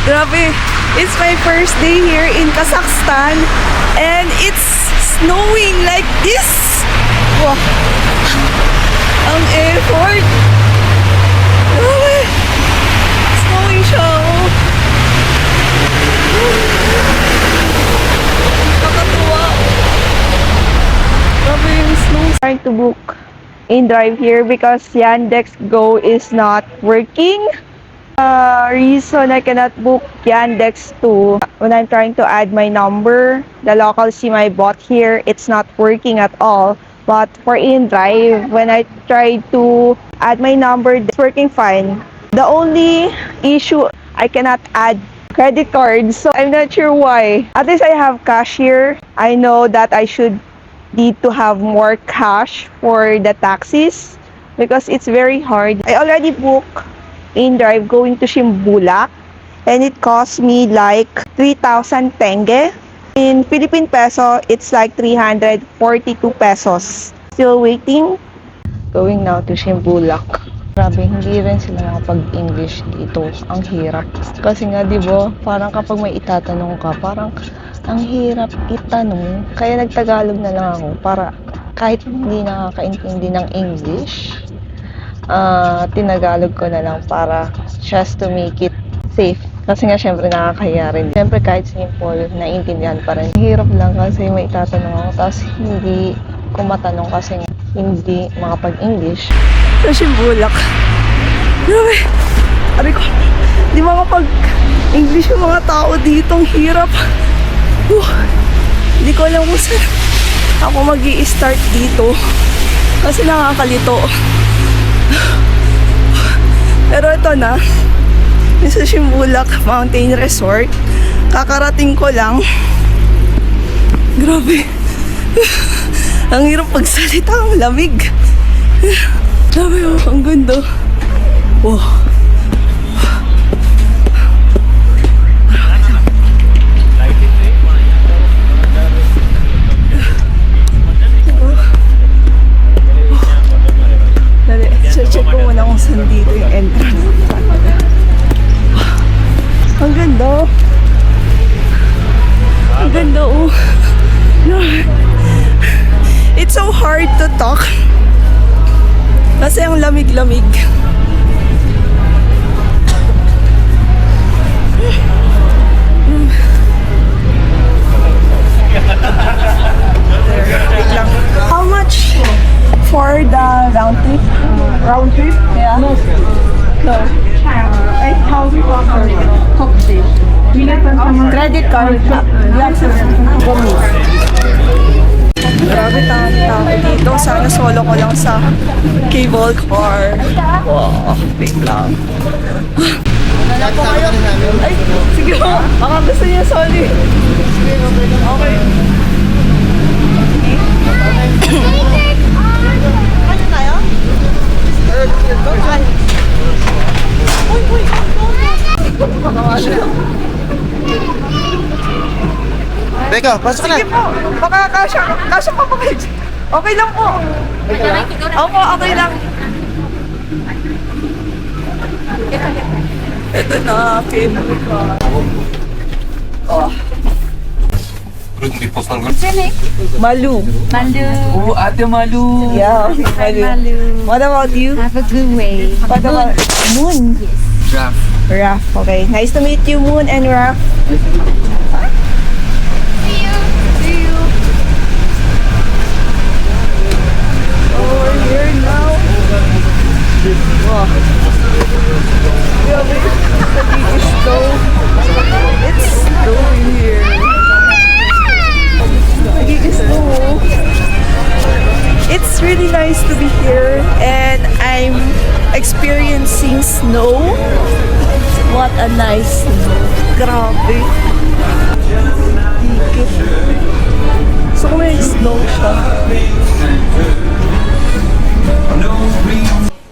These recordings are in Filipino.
Grabe, it's my first day here in Kazakhstan and it's snowing like this. Wow. Ang effort. Grabe. Snowing siya. Oh. Nakatuwa. Grabe yung snow. Trying to book InDrive here because Yandex Go is not working. Reason I cannot book Yandex 2 when I'm trying to add my number, the local SIM I bought here, it's not working at all. But for InDrive, when I try to add my number, it's working fine. The only issue, I cannot add credit cards, so I'm not sure why. At least I have cash here. I know that I should need to have more cash for the taxis because it's very hard. I already booked InDrive going to Shimbulak and it cost me like 3,000 tenge. In Philippine peso, it's like 342 pesos. Still waiting. Going now to Shimbulak. Grabe, hindi rin sila nakapag-English dito. Ang hirap. Kasi nga, di ba, parang kapag may itatanong ka, parang ang hirap itanong. Kaya nagtagalog na lang ako para kahit hindi nakakaintindi ng English, tinagalog ko na lang para just to make it safe. Kasi nga syempre nakakahiya rin. Syempre kahit simple, naiintindihan pa rin. Hirap lang kasi may itatanong ako tapos hindi ko matanong kasi hindi makapag-English. Sa Shimbulak. Grabe. Ari ko, di makapag-English yung mga tao dito. Ang hirap. Hindi ko alam kung saan ako mag-i-start dito. Kasi nakakalito. Pero ito na, yung sa Shimbulak Mountain Resort, kakarating ko lang. Grabe. Ang hirap pagsalita, ang lamig. Grabe, oh, ang ganda. Wow. Check ko muna kung saan dito yung entrance. Ang ganda. Ang ganda, oh. It's so hard to talk. Kasi ang lamig-lamig. How much for the round trip? Round trip? Yeah. No. 8,000 credit card. Grabe tao dito. Sana solo ko lang sa cable car. Wow, big lang. Wala po kayo. Ay, sige po. Baka gusto niya soli. Okay. Ano tayo? Uy, uy. Beka, pasok na. Sige po. Baka kasya pa kayo. Okay lang po. Opo, okay lang. Ito na, cable car. Oh. Malu. Malu. Oh, Ate Malu. Yeah, Hi, Malu. Malu. What about you? Have a good way. What about Moon? Raf. Raf, okay. Nice to meet you, Moon and Raf. See you. Oh, we're here now. Wow. Grabe, the biggest snow. It's snowing here. It's really nice to be here and I'm experiencing snow. What a nice snow. Grabe. Dikit. So kung may snow siya.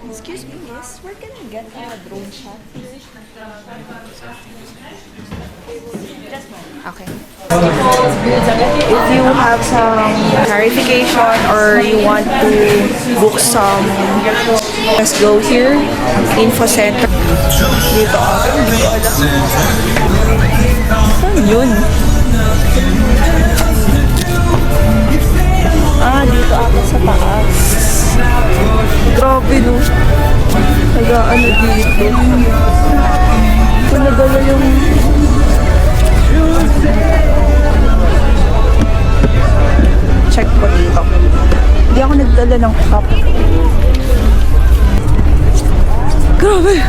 Excuse me, miss. Where can I get a drone shot? Okay. If you have some clarification or you want to book some, let's go here, info center. Dito. Kung nagala yung... Check ko dito. Hindi ako nagdala ng cup. Grabe!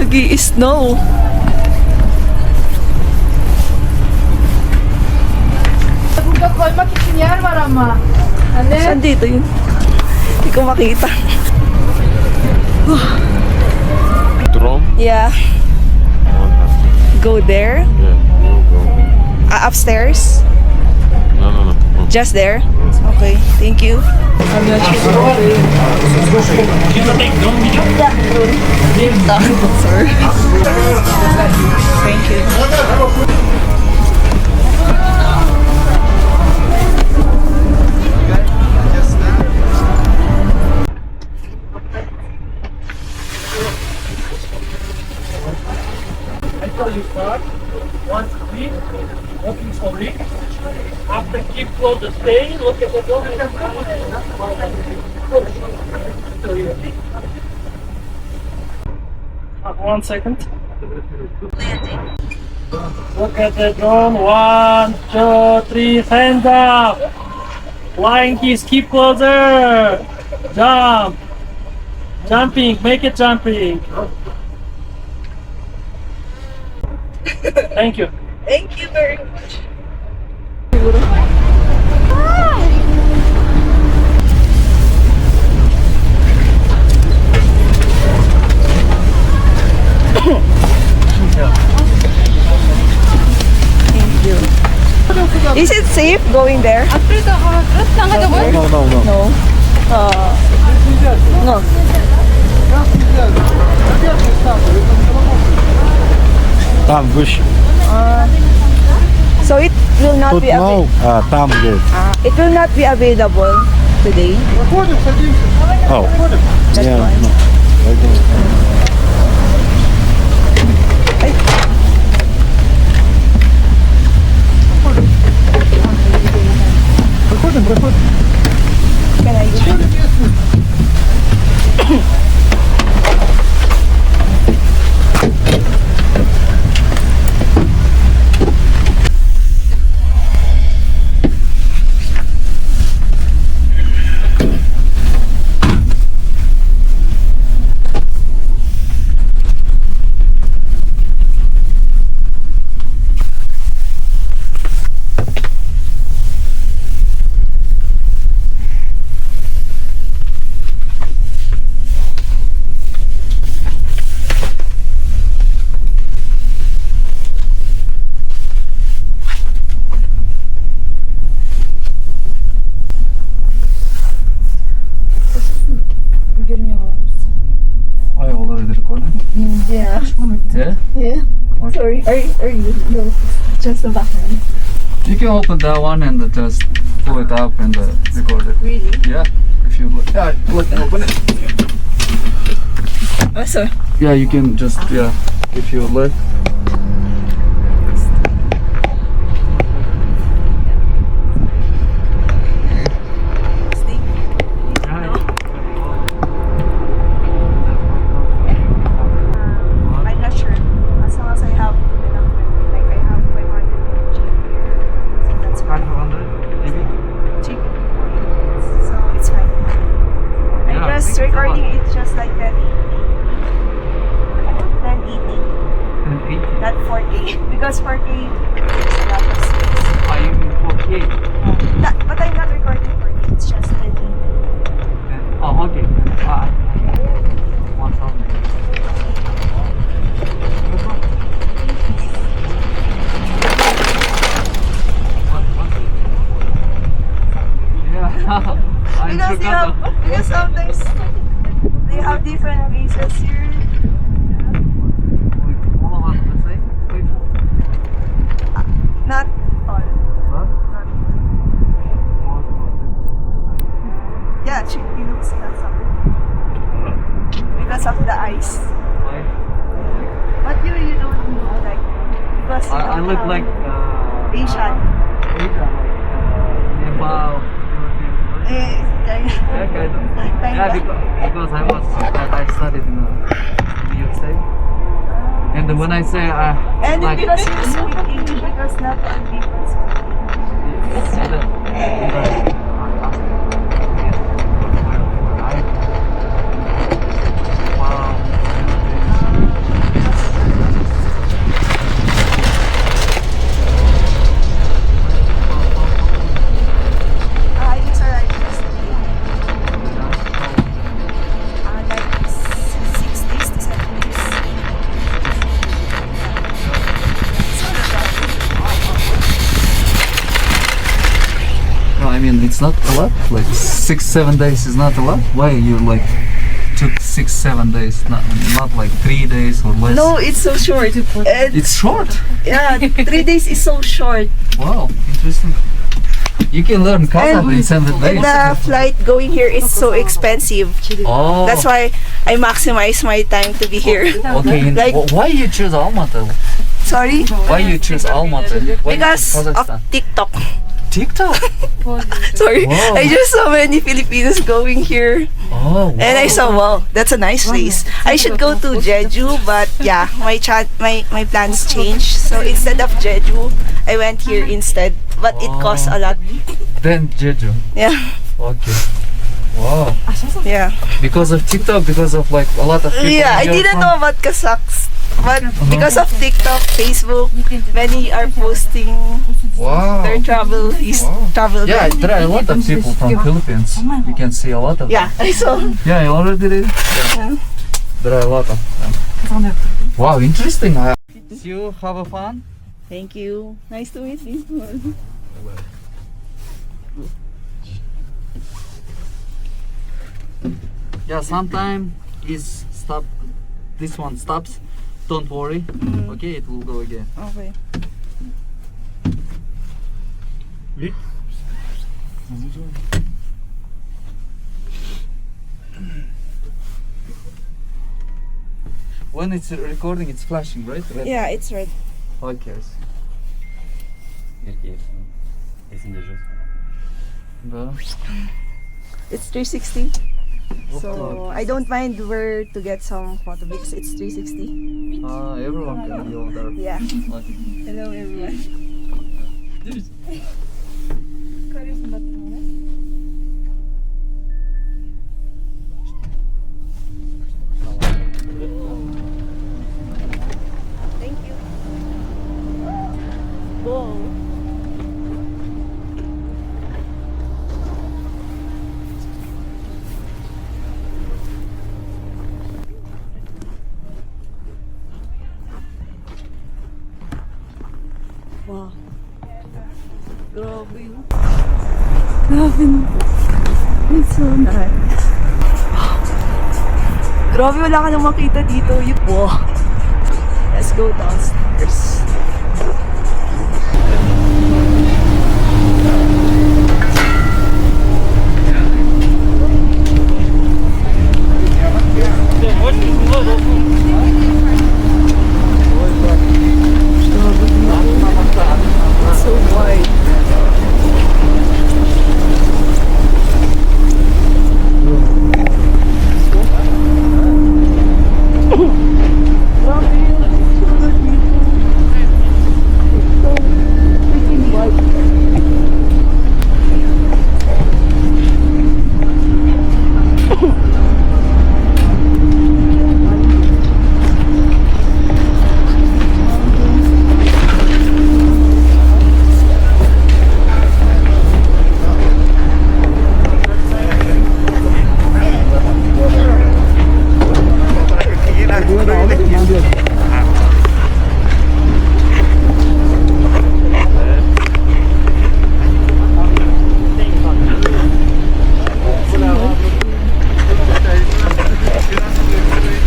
Nag-i-snow. Какой макетиньяр, Марама? Saan dito yun? Hindi ko makita. Drum? Yeah. Go there? Yeah, we'll go. Upstairs? No. Just there? Okay, thank you. I'm not sure. Sorry. Thank you. Until you start, once a week, walking slowly. After keep close the stay, look at the door. 1 second. Look at the drone. 1, 2, 3, hands up. Flying keys, keep closer. Jump. Jumping, make it jumping. Thank you. Thank you very much. Thank you. Is it safe going there? No. No. No. Там выше. So it will not Тут be no, а там где? it will not be available today. Oh. That's Yeah, why. no. Пойдем. Can I I already recorded. Yeah. Yeah? Yeah. Sorry. Are you? No. Just the background. You can open that one and just pull it up and record it. Really? Yeah, if you like. Yeah, open it. Oh, sorry. Yeah, you can just if you like. I'm not sure. As long as I have enough money, like I have 500 cheap here, so that's fine. Cheap. So it's fine. Yeah, I just thank you so recording it just like 1080, not 4K, because 4K is a lot of space. Are you okay? But I'm not recording 4K. It's just 1080. Oh, okay. 1,000. Yeah. Because sometimes they have different races here. All of us the same? Not all. Huh? Not yeah, Chippy looks handsome. Because of the eyes. But you don't know, like, because you I don't look have like Asian. Nepal. Eh, Yeah, kind of. Yeah, kinda. because I studied in you say. And when I say And like, because you speak English, because not all people speak English. It's alright. Like 6 days to 7 days. No, I mean it's not a lot. Like 6-7 days is not a lot. Why you like took 6-7 days? Not like 3 days or less. No, it's so short. And It's short. yeah, 3 days is so short. Wow, interesting. You can learn Kazakh in 7 days. And the flight going here is so expensive. Oh, That's why I maximize my time to be here. okay. and like- why you choose Almaty? Sorry? Why you choose Almaty? Why Because of Kazakhstan? TikTok. TikTok. Sorry. Wow. I just saw many Filipinos going here. Oh, wow. And I saw, wow, that's a nice place. I should go to Jeju, but yeah, my plans changed. So instead of Jeju, I went here instead. But it costs a lot. Then Jeju. Yeah. Okay. Wow. Yeah. Because of TikTok, because of like a lot of people. Yeah, I here didn't from- know about Kazakhs. But because of TikTok, Facebook, many are posting Wow. their travel travel. Yeah, guide. there are a lot of people from Philippines. You can see a lot of Yeah, them. I saw. Yeah, you already did. Yeah. There are a lot of them. Wow, interesting. See you. Have a fun. Thank you. Nice to meet you. Yeah, sometime is stop. This one stops. Don't worry. Okay, it will go again. Okay. When it's recording, it's flashing, right? Red. Yeah, it's right. Okay. Да. It's 360. So I don't mind where to get some photo because it's 360. Everyone can go there. Yeah. Okay. Hello everyone. Thank you. Whoa. Wow. Grabe yun. Grabe no. It's so nice. Grabe, wala ka nang makita dito. Wow. Let's go downstairs. It's so wide.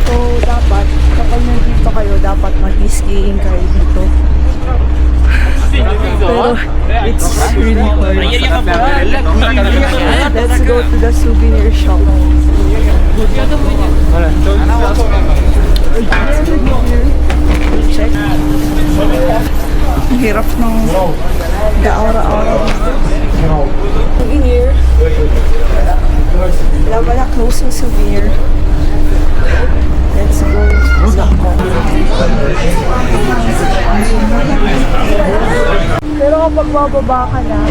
So, dapat, kapag nandito kayo, dapat mag-skiing kayo dito. Pero, it's really hard. Let's go to the souvenir shop. Check. Ang hirap ng gaara-ara dito. Souvenir. Wala pala closing souvenir. Let's go. Pero kapag bababa ka na,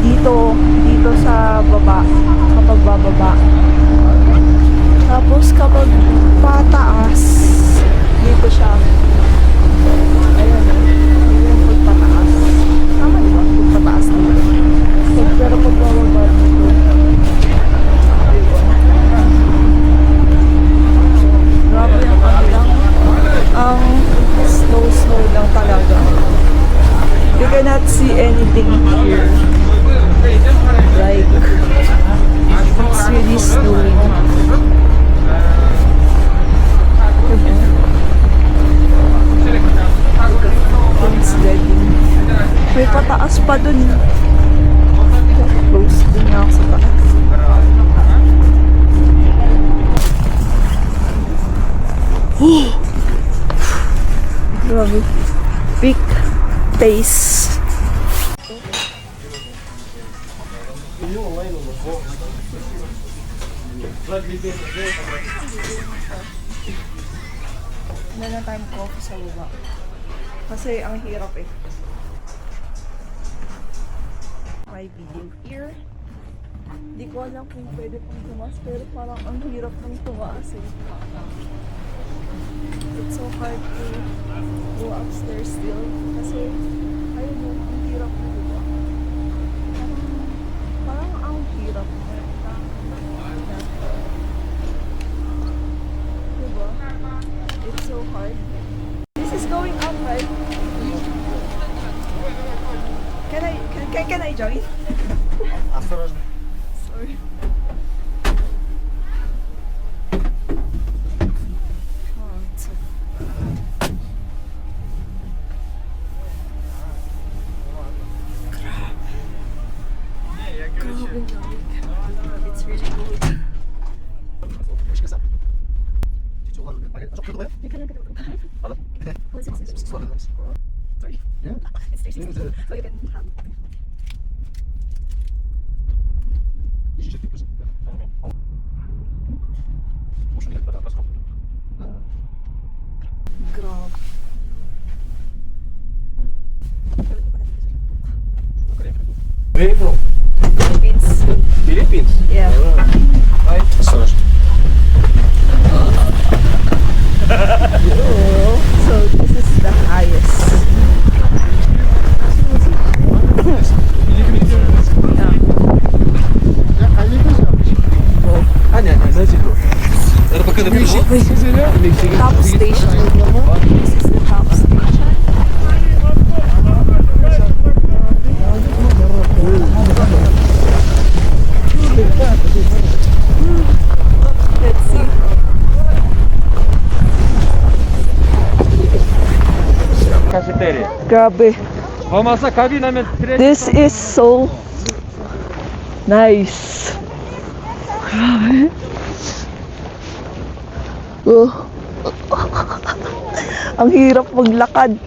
dito sa baba, kapag bababa. Tapos kapag pataas, dito siya. Ayan, yung pagpataas. Tama di ba? Pagpataas dito. Pero pag bababa dito, grabe yung ano lang. Ang slow lang talaga. You cannot see anything here. Like, it's really snowing. It's sledding. May pataas pa dun. Close din nga ako sa taas. Grabe. Big pace. Wala na tayong coffee sa baba. Kasi ang hirap eh. May video here. Hindi ko alam kung pwede pang tumaas, pero parang ang hirap ng tumaas eh. It's so hard to go upstairs still. Kasi, ayun mo, ang hirap na diba? Parang ang hirap. Diba? It's so hard. This is going up, right? Can I join? Sorry. Oh, it's so... Grabe. It's really good. Sorry. It's tasty. So you can have. Grabe. Where are you from? Philippines. Philippines? Yeah. Right. So this is the highest. Top station. This is the top station. Let's see. Cafeteria. Grabe. Olmazsa kabin hemen This is so nice. Grabe. Oh. Ang hirap maglakad.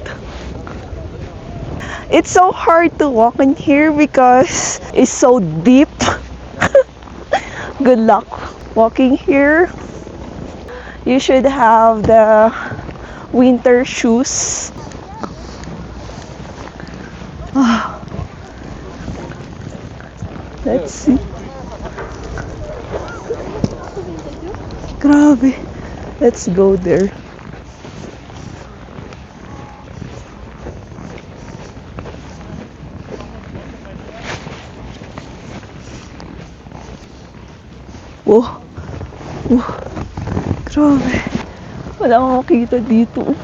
It's so hard to walk in here because it's so deep. Good luck walking here. You should have the winter shoes. Let's see. Grabe. Let's go there. Oh. Oh. Grabe. Wala akong makita dito.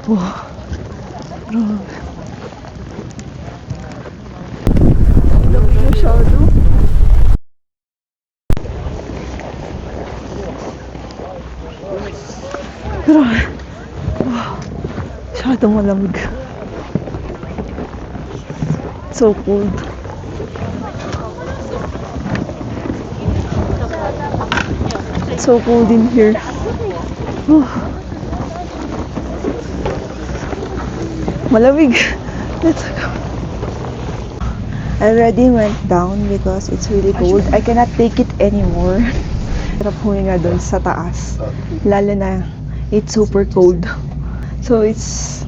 Oh. Grabe. Lamig masyado. Grabe. Wow. Masyadong malamig. So cold. It's so cold in here. Malamig. Let's go. I already went down because it's really cold. I cannot take it anymore. Hirap huminga doon sa taas. Lalo na it's super cold. So it's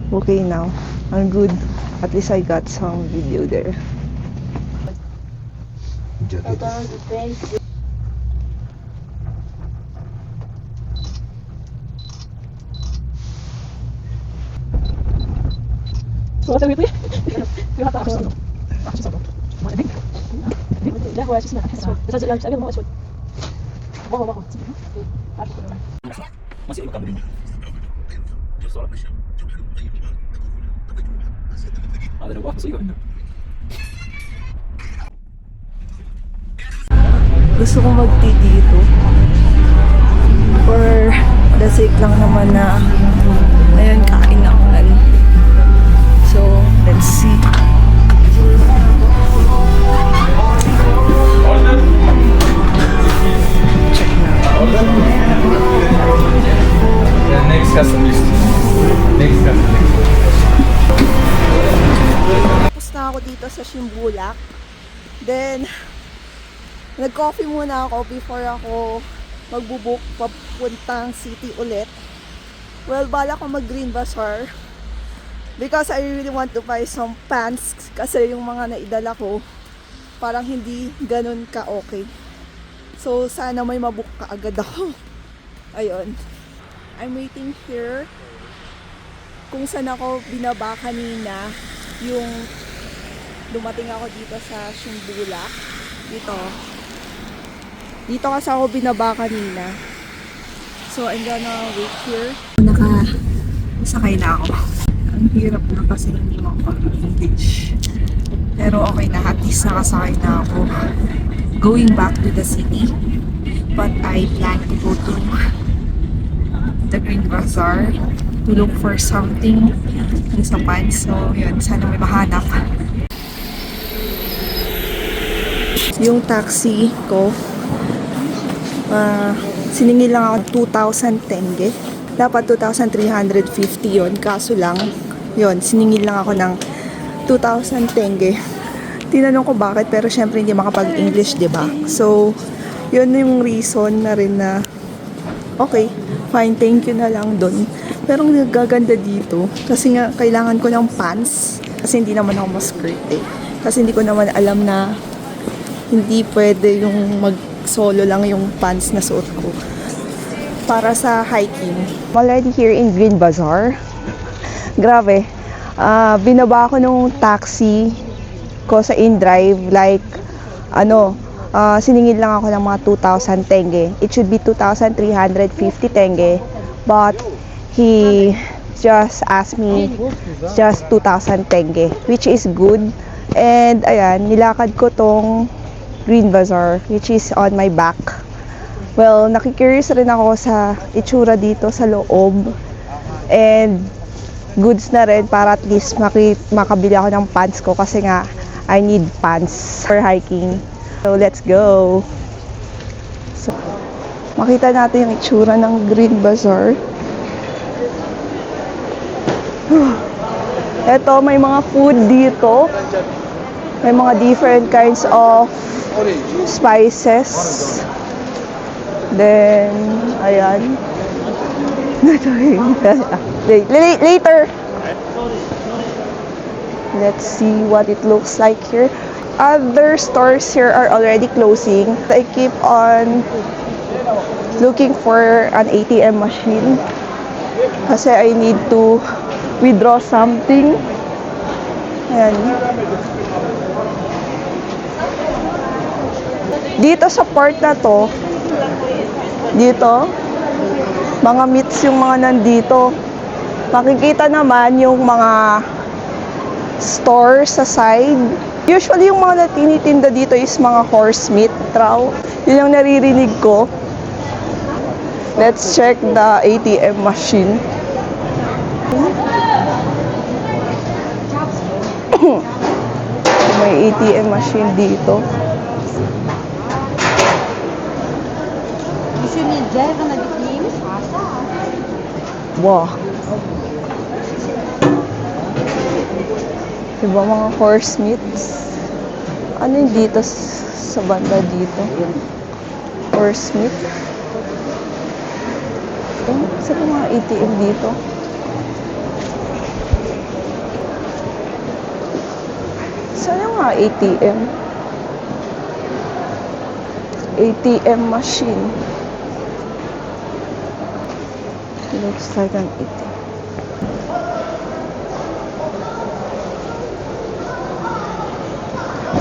okay now. I'm good. At least I got some video there. Gusto ko mag-tea dito. For the sake lang naman na ayun, kain ako. So, let's see. Check na. Next custom list. Next custom list. Tapos na ako dito sa Shimbulak. Then, nag-coffee muna ako before ako magbubuk papuntang city ulit. Well, bala ko mag-Green Bazaar. Because I really want to buy some pants kasi yung mga naidala ko parang hindi ganun ka-okay. So, sana may mabook ka agad ako. Ayun. I'm waiting here. Kung saan ako binaba kanina, yung dumating ako dito sa Shimbulak. Dito kasi ako binaba kanina. So, I'm gonna wait here. Sakay na ako. Ang hirap na kasi hindi makapag-English. Pero okay na, at least nakasakay na ako. Going back to the city. But I plan to go to the Green Bazaar to look for something sa pants. So, yun, sana may mahanap. Yung taxi ko, siningil lang ako 2,000 tenge. Dapat 2,350 yon, kaso lang yon, siningil lang ako ng 2,000 tenge. Tinanong ko bakit, pero syempre hindi makapag-English, 'di ba? So, yun yung reason na rin na okay, fine, thank you na lang doon. Pero ang nagaganda dito, kasi nga kailangan ko ng pants, kasi hindi naman ako ma-skirt eh. Kasi hindi ko naman alam na hindi pwede yung mag-solo lang yung pants na suot ko para sa hiking. I'm already here in Green Bazaar. Grabe. Binaba ko nung taxi ko sa InDrive. Like, siningil lang ako ng mga 2,000 tenge. It should be 2,350 tenge. But, he just asked me just 2,000 tenge. Which is good. And, ayan, nilakad ko tong Green Bazaar, which is on my back. Well, nakikurious rin ako sa itsura dito sa loob. And goods na rin para at least makabili ako ng pants ko kasi nga I need pants for hiking. So, let's go! So, makita natin yung itsura ng Green Bazaar. Ito, may mga food dito. May mga different kinds of spices. Then, ayan. Later. Let's see what it looks like here. Other stores here are already closing. I keep on looking for an ATM machine kasi I need to withdraw something. Ayan. Dito sa part na to, dito, mga meats yung mga nandito. Makikita naman yung mga stores sa side. Usually yung mga tinitinda dito is mga horse meat raw. Yun yung naririnig ko. Let's check the ATM machine. May ATM machine dito. Wow. Diba mga horse meats? Ano yung dito sa banda dito? Or Smith? Saan yung mga ATM dito? Saan yung mga ATM? ATM machine. It looks like an ATM.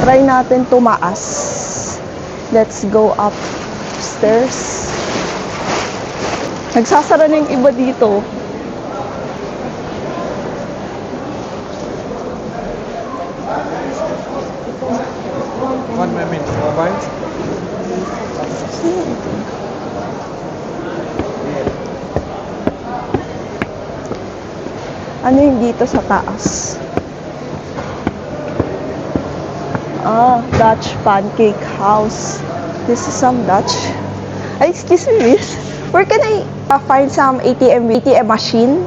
Try natin tumaas. Let's go upstairs. Nagsasara na yung iba dito. One minute, mobile. Ano yung dito sa taas? Ah, Dutch Pancake House. This is some Dutch. Ay, excuse me, miss. Where can I find some ATM machine?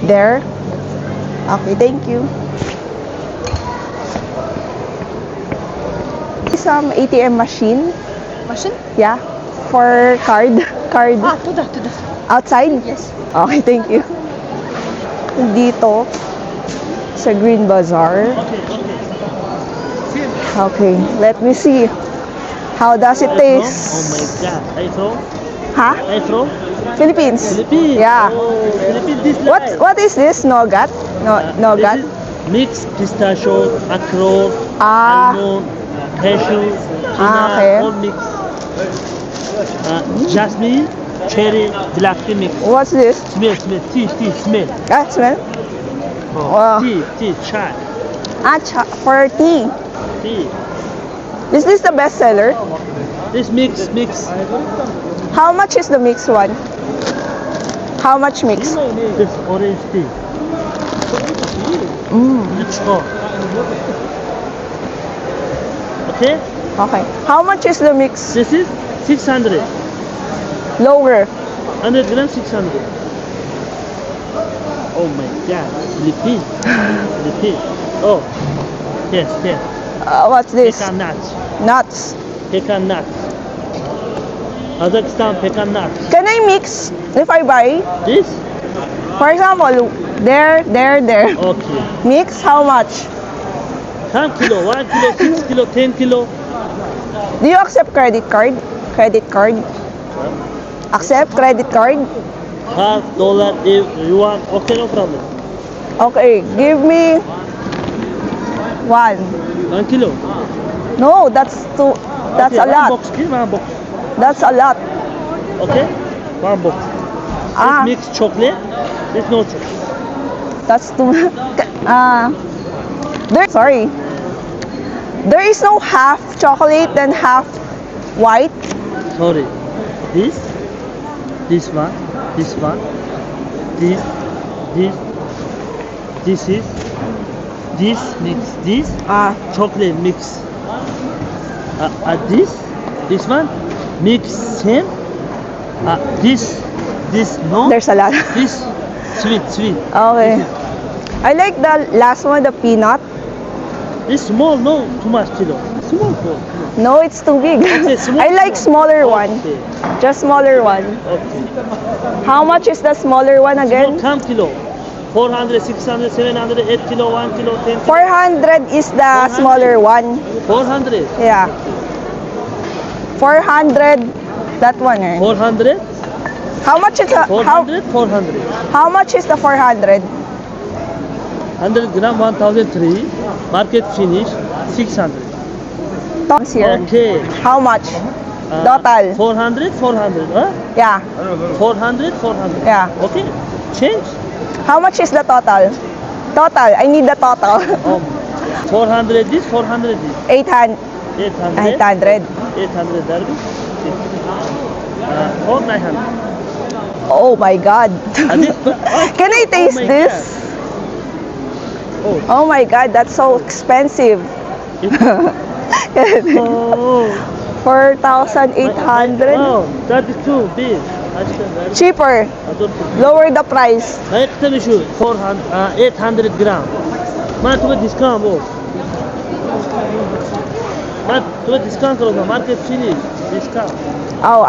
There? Okay, thank you. Some ATM machine? Machine? Yeah. For card? Card. Tuda. Outside? Yes. Okay, thank you. Dito, sa Green Bazaar. Okay, let me see. How does it taste? Oh my god. I throw? Ha? I throw? Philippines? Philippines. Yeah. Oh, Philippines this What is this? Nougat? Nougat? This is mixed pistachio, acro, Ah, almond, cashew, okay. all mix. Jasmine, cherry, black tea mix. what's this? Smell, tea, smell. Ah, smell? Oh, Wow. tea, chai, Ah, for tea. tea. Is this the best seller? This mix. How much is the mixed one? How much mix? This orange tea. It's hot. Okay, Okay. How much is the mix? this is 600. Lower. 100 grams, 600. Oh my god, Philippines. Oh, yes. What's this? Pecan nuts. Nuts. Pecan nuts. Kazakhstan pecan nuts. Can I mix if I buy? This? For example, there. Okay. Mix how much? 10 kilo, 1 kilo, 6 kilo, 10 kilo. Do you accept credit card? Credit card? Accept credit card? Half dollar if you want. Okay, no problem. Okay, give me 1. 1 kilo. No, that's too. That's Okay, a lot. One box, give 1 box. That's a lot. Okay? 1 box. Ah, This mixed chocolate. This no chocolate. that's too. Sorry. There is no half chocolate and half white. Sorry. This one, this is this mix, this Ah, chocolate mix. This one mix same. This no. there's a lot. This sweet. Okay. I like the last one, the peanut. This small, no, too much kilo. Small. No, it's too big. Okay, small I like smaller one. Okay. Just smaller one. Okay. How much is the smaller one Small again? come kilo. 400, 600, 700, 8 kilo, 1 kilo, 10 kilo. 400 is the 400. smaller one. 400. Yeah. 400. That one. 400. How much is the 400. how much is the 400? 100 gram 1003. Market finish 600. Tons here. Okay. How much? Total. 400. Huh? Yeah. 400. Yeah. Okay. Change. How much is the total? Total. I need the total. 400 this, 400 this. 800. 800. 800 derby. 900. Oh my God. Can I taste my this? Oh. Oh my God, that's so expensive. Oh. 4,800. Oh, that is too big. Cheaper. Lower the price. 400, 800 gram. ما تبغى discount. But to discount on the market finish. Discount. Oh,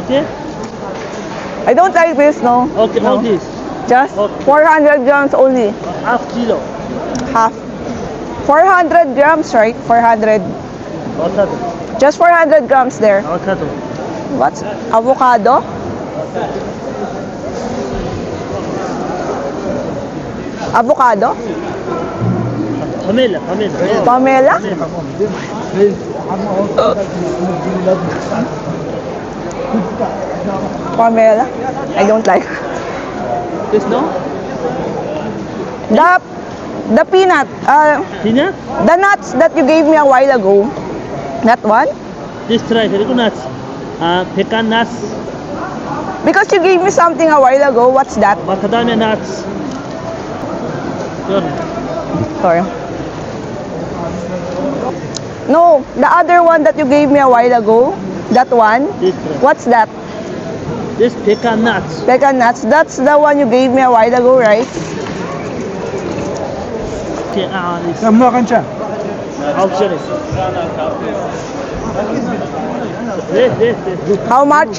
Okay? I don't like this, no. Okay, No. all this. Just Okay. 400 grams only. Half kilo. Half. 400 grams, right? 400. Avocado. Just 400 grams there. Avocado. What's avocado? Avocado? Pamela. Pamela? Pamela? I don't like. This no? The peanut, Peanut? the nuts that you gave me a while ago. That one? This try very good nuts. Pecan nuts. Because you gave me something a while ago. What's that? Macadamia nuts. Good. Sorry. No, the other one that you gave me a while ago. That one. This try. What's that? This pecan nuts. Pecan nuts. That's the one you gave me a while ago, right? Okay, this Makan siya. option is. This. How much?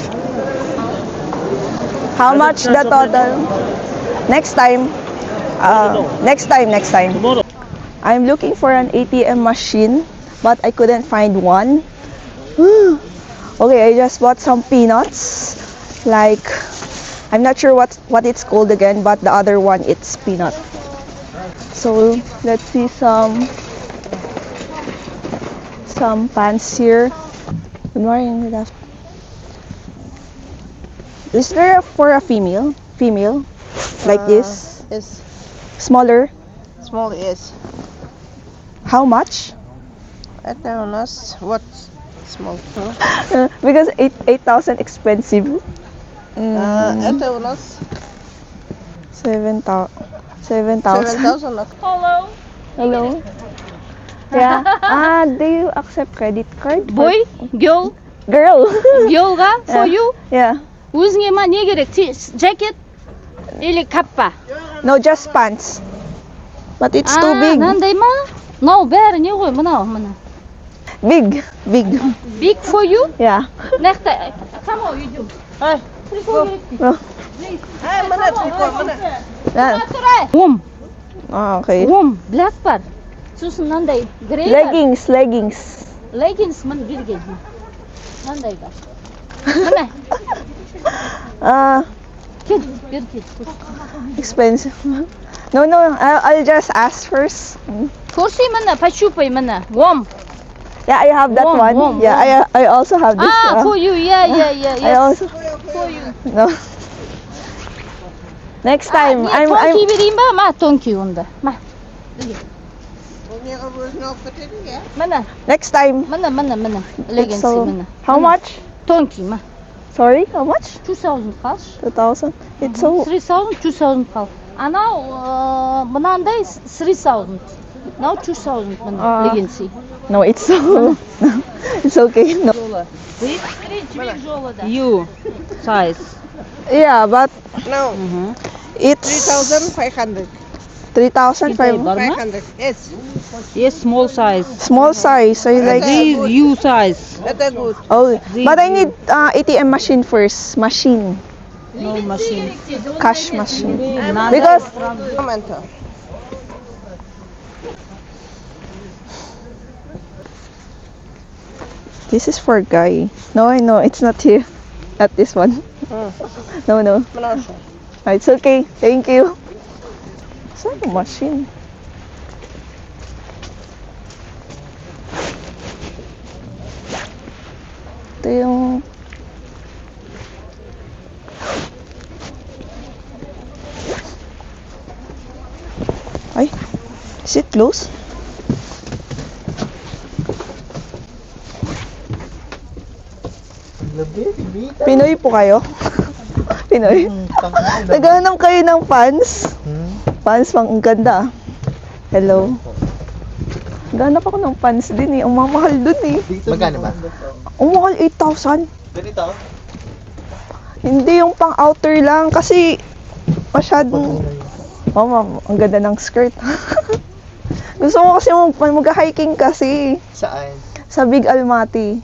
How much the total? Next time. Next time. Tomorrow. I'm looking for an ATM machine, but I couldn't find one. Okay, I just bought some peanuts. Like, I'm not sure what it's called again, but the other one, it's peanut. So let's see some pants here. Good morning, good afternoon. Is there for a female? Like this? Yes, Smaller? small is. How much? I don't know what small. Because 8,000 expensive. I don't know. 7,000. 7,000. Hello? Yeah. Do you accept credit card? Boy, girl, Girl. girl가 for you. Yeah. өзің에만 не керек? Jacket или каппа? No, just pants. But it's too big. мынандай ма? мынау бәрі не ғой мынау мына. Big. Big for you? Yeah. Мынақты. Come on, you do. Oh. Yeah. Warm, Oh, okay. warm, black бар. сосын мынандай grey бар. Leggings. Leggings мына берген. Мынандай бар. Мына, кел, бер кел. Expensive. No, I'll just ask first. көрсей мына, пощупай мына. Warm. Yeah, I have that Warm, one. warm, Yeah, I also have this. For you, yeah, I yes. also For you. no. Next time, I'm 통키 берейін ба? ма, 통키 онда. ма. мына, next time. мына. Leggings So, мына. how much? 통키 ма. Sorry, how much? 2000 қалш. 2,000. It's so 3000, 2000 қал. Анау мынандай 3000. Now 2000 мына leggings. no, it's so it's okay. No. You size. Yeah, but No, it's 3,500. 3,500. Yes, Yes, small size. Small size. So you like This you size. that's good. oh, but I need ATM machine first. Machine, No machine. cash machine. Because Moment. this is for guy. No, I know it's not here. Not this one. No. It's okay. Thank you. Saan yung machine? Ito yung ay, is it close? Pinoy po kayo? Pinoy? Naghanap kayo ng pants? Pants pang ang ganda. Hello. Naghanap ako ng pants din eh. Ang mamahal dun eh. Magkano ba? Ang mahal 8,000. Ganito? Hindi yung pang outer lang kasi masyadong... Oh, ma'am, ang ganda ng skirt. Gusto ko kasi mag-hiking kasi Saan? sa Big Almaty.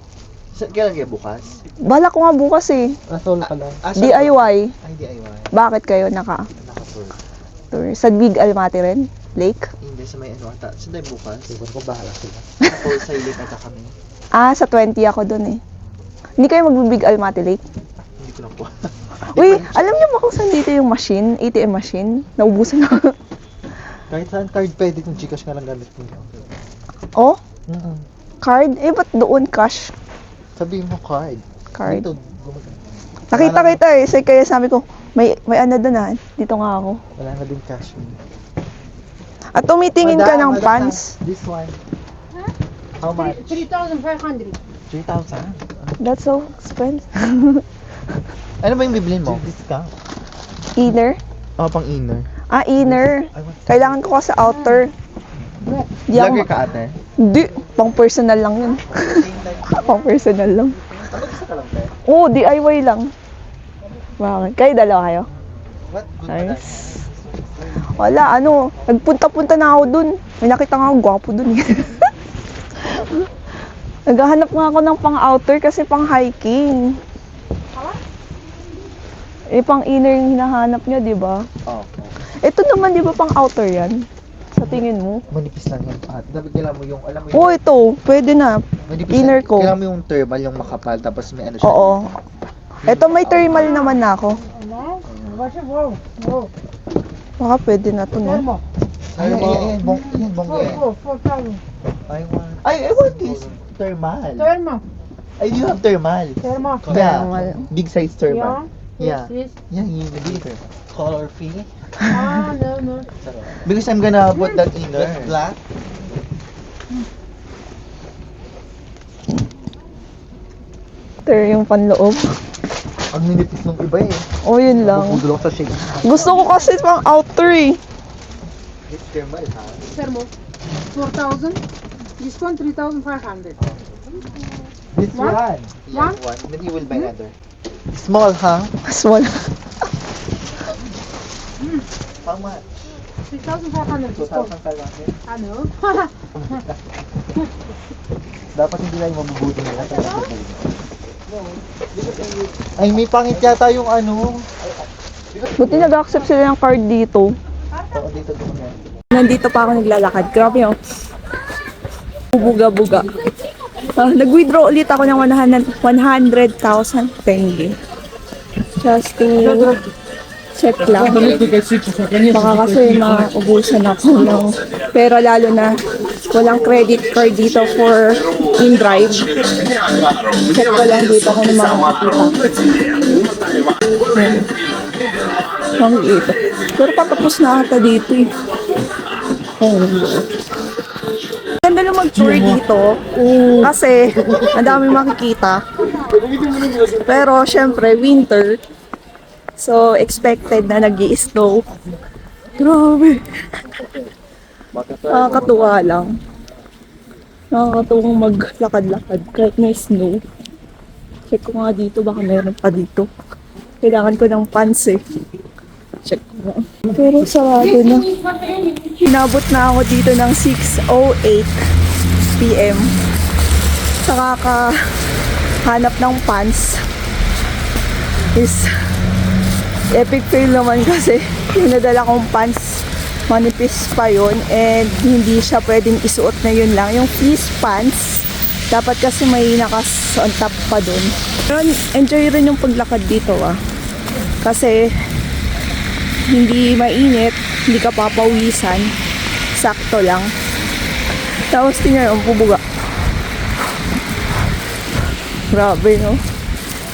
Kailan kayo bukas? Balak ko nga bukas eh. Solo ka lang. DIY. Ay, DIY. Bakit kayo naka-tour? Naka-tour. Sa Big Almaty rin? Lake? Hindi, sa may ano ata. Saan tayo bukas? Siguro ko bahala sila. Ako sa ilip ata kami. Sa 20 ako dun eh. Hindi kayo mag-Big Almaty Lake? Hindi ko lang po. Uy, alam niyo ba kung saan dito yung machine? ATM machine? Naubusan na. Kahit saan card pwede kung Gcash nga lang gamit mo. Oh? Card? Eh, ba't doon cash? Sabihin mo card. Card. Dito, Nakita kita eh. Kaya sabi ko, may ano doon ah. Dito nga ako. wala na din cash. At tumitingin ka ng pants. This one. How much? 3,500. 3,000. That's so expensive. Ano ba yung bibilin mo? Discount. Inner? Pang inner. Inner. Kailangan ko kasi outer. Di Vlogger ako, ka ate? di, pang personal lang yun. Pang personal lang. Oo, DIY lang. Bakit? Kayo dalawa kayo? What? Good Nice. Wala, nagpunta-punta na ako dun. May nakita nga akong gwapo dun eh. Naghahanap nga ako ng pang-outer kasi pang-hiking. Eh, pang-inner yung hinahanap niya, di ba? Oo. Ito naman, di ba pang-outer yan? Sa tingin mo? Manipis lang yan. Dapat kailangan mo yung, alam mo Oo, ito. Pwede na. manipis inner lang. ko. Kailangan mo yung thermal, yung makapal, tapos may ano siya. Oo. Ito, may thermal naman na ako. Baka pwede na to, no? Ay, bong yan. I want this thermal. I do have thermal. Yeah. Thermal. Big size thermal. Yeah. Yes. Yeah, you need it. Color free. No. Because I'm gonna put that inner. Black? Ito yung panloob. Ang minipis ng iba eh. O, yun lang. Bubudol ako sa shake. Gusto ko kasi pang-outer eh. It's thermal ha. Thermo. 4,000. This one 3,500. This One? one. Yeah, One? one. Then you will buy another. Small huh? Small. How much? 3,500. 2,500. Ano? Dapat hindi lang mabubuti nila. Ay, may pangit yata yung ano. Buti nag-accept sila ng card dito. Oo, dito na. Nandito pa ako naglalakad. Grabe yung buga-buga. Nag-withdraw ulit ako ng 100,000 tenge. Just to check lang. Baka kasi maubusan ako ng pera, lalo na walang credit card dito for in-drive. Check ko lang dito kung ano mga makikita. Ang liit. Pero patapos na ata dito eh. Ganda lang mag-tour dito kasi ang dami makikita. Pero syempre winter, so expected na nag-i-snow. Grabe. Nakakatuwa lang. Nakakatuwang maglakad-lakad kahit may snow. Check ko nga dito, baka meron pa dito. Kailangan ko ng pants eh. Check ko nga. Pero sarado na. Inabot na ako dito ng 6:08 PM. Sa kakahanap ng pants is epic fail naman kasi yung nadala kong pants manipis pa yun and hindi siya pwedeng isuot na yun lang. Yung fleece pants dapat kasi may nakas on top pa dun. Pero enjoy rin yung paglakad dito kasi hindi mainit, hindi ka papawisan, sakto lang. Tapos tingnan ang bubuga. Grabe, no?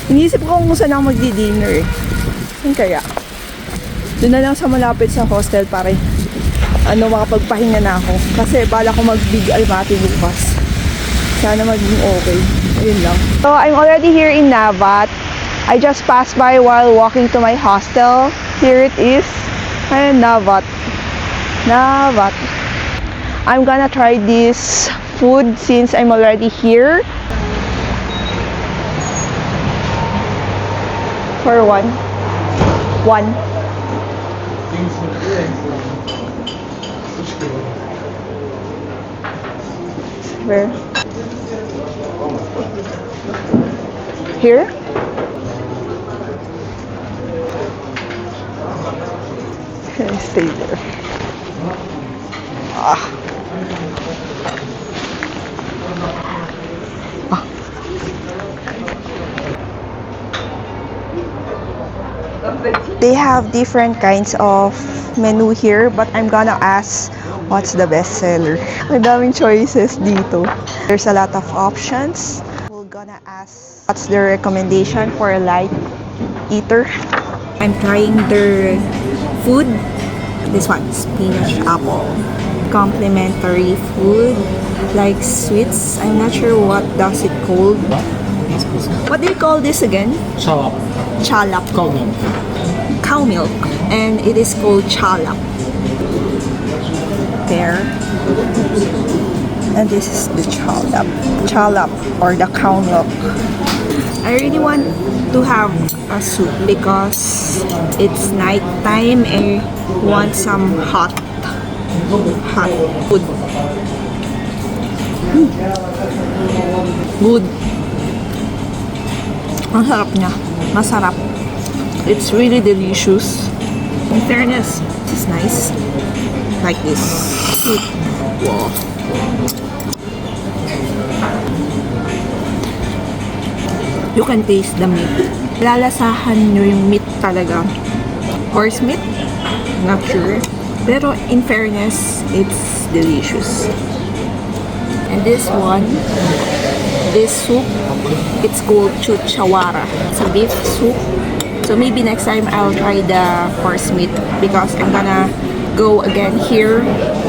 Inisip ko kung saan ako magdi-dinner eh. Saan kaya? Doon na lang sa malapit sa hostel para makapagpahinga na ako. Kasi bala ko mag-Big Almaty bukas. Sana maging okay. Ayun lang. So, I'm already here in Navat. I just passed by while walking to my hostel. Here it is. Ayun, Navat. Navat. I'm gonna try this food since I'm already here. For one. Where? Here? Can I stay there? They have different kinds of menu here, but I'm gonna ask what's the best seller. May daming choices dito. There's a lot of options. We're gonna ask what's their recommendation for a light eater. I'm trying their food. This one, spinach apple. Complimentary food, like sweets. I'm not sure what does it called. What do you call this again? Chalap. Chalap. Cow milk. Cow milk. And it is called chalap. There. And this is the chalap. Chalap or the cow milk. I really want to have a soup because it's night time and I want some hot food. Good. Ang sarap niya. Masarap. It's really delicious. In fairness, it's nice. Like this. Wow. You can taste the meat. Lalasahan nyo yung meat talaga. Horse meat? Not sure. Pero in fairness, it's delicious. And this one, this soup, it's called chuchawara. It's a beef soup. So maybe next time I'll try the horse meat because I'm gonna go again here.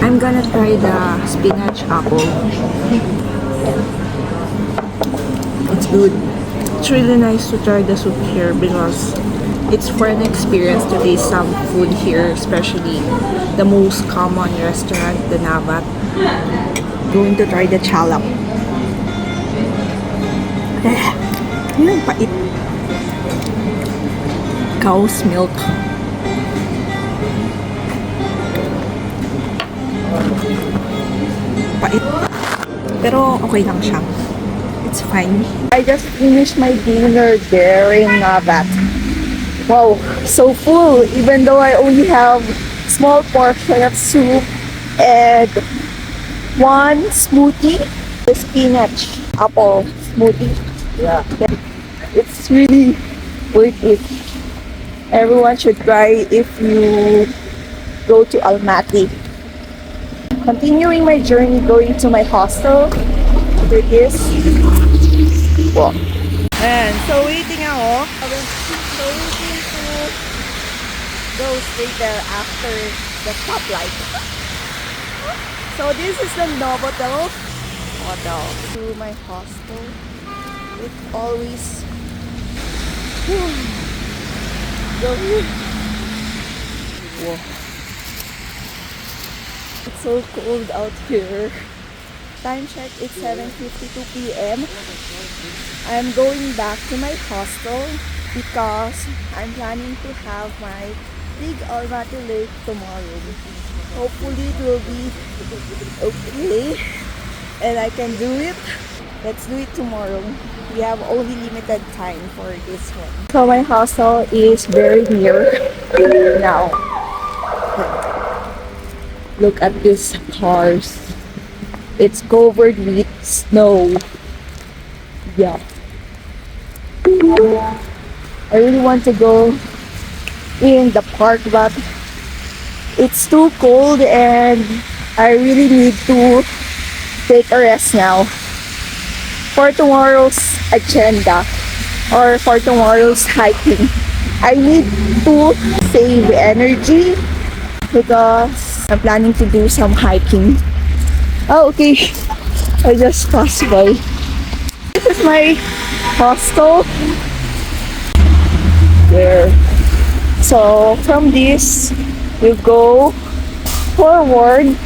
I'm gonna try the spinach apple. It's good. It's really nice to try the soup here because it's for an experience to taste some food here, especially the most common restaurant, the Navat. Going to try the chalap. Yung pait. Cow's milk. Pait. Pero okay lang siya. It's fine. I just finished my dinner there in Navat. Wow, so full. Even though I only have small portion of soup and one smoothie, the spinach apple smoothie. Yeah, it's really worth it. Everyone should try if you go to Almaty. Continuing my journey going to my hostel. After this, wow. And so waiting ako. So waiting to go straight there after the stoplight. So this is the Novotel hotel. To my hostel. It always go. Whoa. It's so cold out here. Time check, it's 7:52 p.m. I'm going back to my hostel because I'm planning to have my big Almaty Lake tomorrow. Hopefully it will be okay and I can do it. Let's do it tomorrow. We have only limited time for this one. So my hostel is very near now. Look at these cars. It's covered with snow. Yeah. I really want to go in the park, but it's too cold and I really need to take a rest now. For tomorrow's agenda or for tomorrow's hiking, I need to save energy because I'm planning to do some hiking. Oh, okay. I just passed by. This is my hostel. There. So from this, you go forward.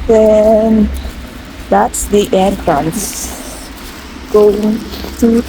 Then that's the entrance. Going to